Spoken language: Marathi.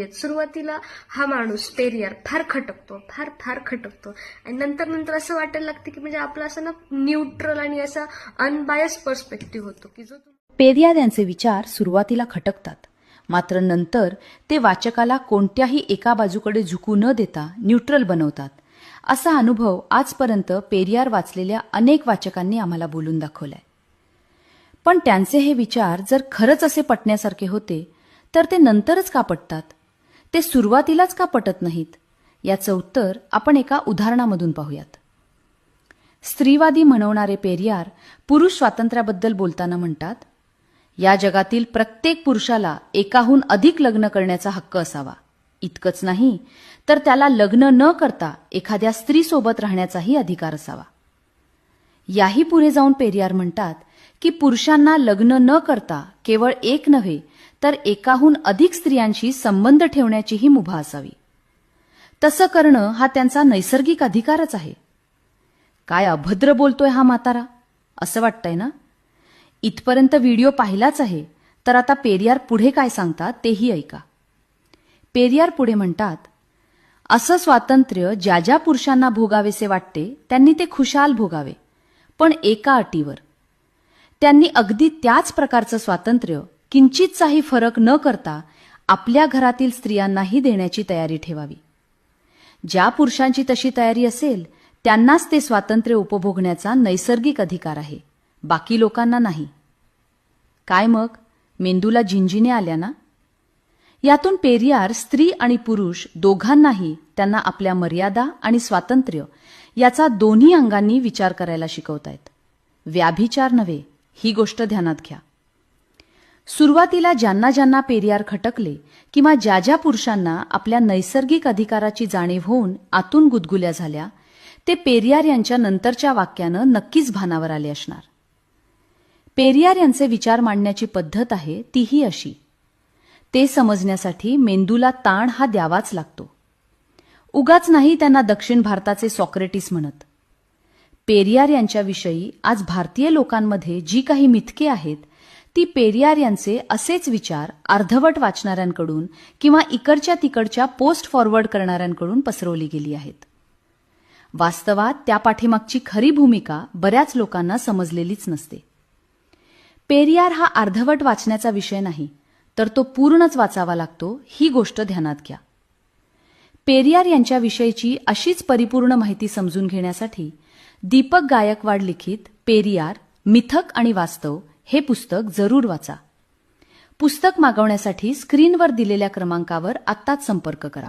आहेत. सुरुवातीला हा माणूस पेरियार फार खटकतो आणि नंतर असं वाटायला लागतं की म्हणजे आपला असं ना न्यूट्रल आणि असा अनबायस पर्स्पेक्टिव्ह होतो की जो पेरियार यांचे विचार सुरुवातीला खटकतात, मात्र नंतर ते वाचकाला कोणत्याही एका बाजूकडे झुकू न देता न्यूट्रल बनवतात. असा अनुभव आजपर्यंत पेरियार वाचलेल्या अनेक वाचकांनी आम्हाला बोलून दाखवलाय. पण त्यांचे हे विचार जर खरंच असे पटण्यासारखे होते तर ते नंतरच का पटतात? ते सुरुवातीलाच का पटत नाहीत? याचं उत्तर आपण एका उदाहरणामधून पाहूयात. स्त्रीवादी म्हणवणारे पेरियार पुरुष स्वातंत्र्याबद्दल बोलताना म्हणतात, या जगातील प्रत्येक पुरुषाला एकाहून अधिक लग्न करण्याचा हक्क असावा. इतकंच नाही तर त्याला लग्न न करता एखाद्या स्त्रीसोबत राहण्याचाही अधिकार असावा. याही पुढे जाऊन पेरियार म्हणतात की पुरुषांना लग्न न करता केवळ एक नव्हे तर एकाहून अधिक स्त्रियांशी संबंध ठेवण्याचीही मुभा असावी. तसं करणं हा त्यांचा नैसर्गिक अधिकारच आहे. काय अभद्र बोलतोय हा म्हातारा, असं वाटतंय ना? इथपर्यंत व्हिडिओ पाहिलाच आहे, तर आता पेरियार पुढे काय सांगतात तेही ऐका. पेरियार पुढे म्हणतात, असं स्वातंत्र्य ज्या ज्या पुरुषांना भोगावेसे वाटते त्यांनी ते खुशाल भोगावे, पण एका अटीवर. त्यांनी अगदी त्याच प्रकारचं स्वातंत्र्य किंचितचाही फरक न करता आपल्या घरातील स्त्रियांनाही देण्याची तयारी ठेवावी. ज्या पुरुषांची तशी तयारी असेल त्यांनाच ते स्वातंत्र्य उपभोगण्याचा नैसर्गिक अधिकार आहे, बाकी लोकांना नाही. काय मग, मेंदूला झिंझिण्या आल्या ना? यातून पेरियार स्त्री आणि पुरुष दोघांनाही त्यांना आपल्या मर्यादा आणि स्वातंत्र्य याचा दोन्ही अंगांनी विचार करायला शिकवतायत. व्याभिचार नव्हे, ही गोष्ट ध्यानात घ्या. सुरुवातीला ज्यांना ज्यांना पेरियार खटकले किंवा ज्या ज्या पुरुषांना आपल्या नैसर्गिक अधिकाराची जाणीव होऊन आतून गुदगुल्या झाल्या, ते पेरियार यांच्या नंतरच्या वाक्यानं नक्कीच भानावर आले असणार. पेरियार यांचे विचार मांडण्याची पद्धत आहे तीही अशी. ते समजण्यासाठी मेंदूला ताण हा द्यावाच लागतो. उगाच नाही त्यांना दक्षिण भारताचे सॉक्रेटिस म्हणत. पेरियार यांच्याविषयी आज भारतीय लोकांमध्ये जी काही मिथके आहेत ती पेरियार यांचे असेच विचार अर्धवट वाचणाऱ्यांकडून किंवा इकडच्या तिकडच्या पोस्ट फॉरवर्ड करणाऱ्यांकडून पसरवली गेली आहेत. वास्तवात त्या पाठीमागची खरी भूमिका बऱ्याच लोकांना समजलेलीच नसते. पेरियार हा अर्धवट वाचण्याचा विषय नाही, तर तो पूर्णच वाचावा लागतो, ही गोष्ट ध्यानात घ्या. पेरियार यांच्याविषयीची अशीच परिपूर्ण माहिती समजून घेण्यासाठी दीपक गायकवाड लिखित पेरियार, मिथक आणि वास्तव हे पुस्तक जरूर वाचा. पुस्तक मागवण्यासाठी स्क्रीनवर दिलेल्या क्रमांकावर आत्ताच संपर्क करा.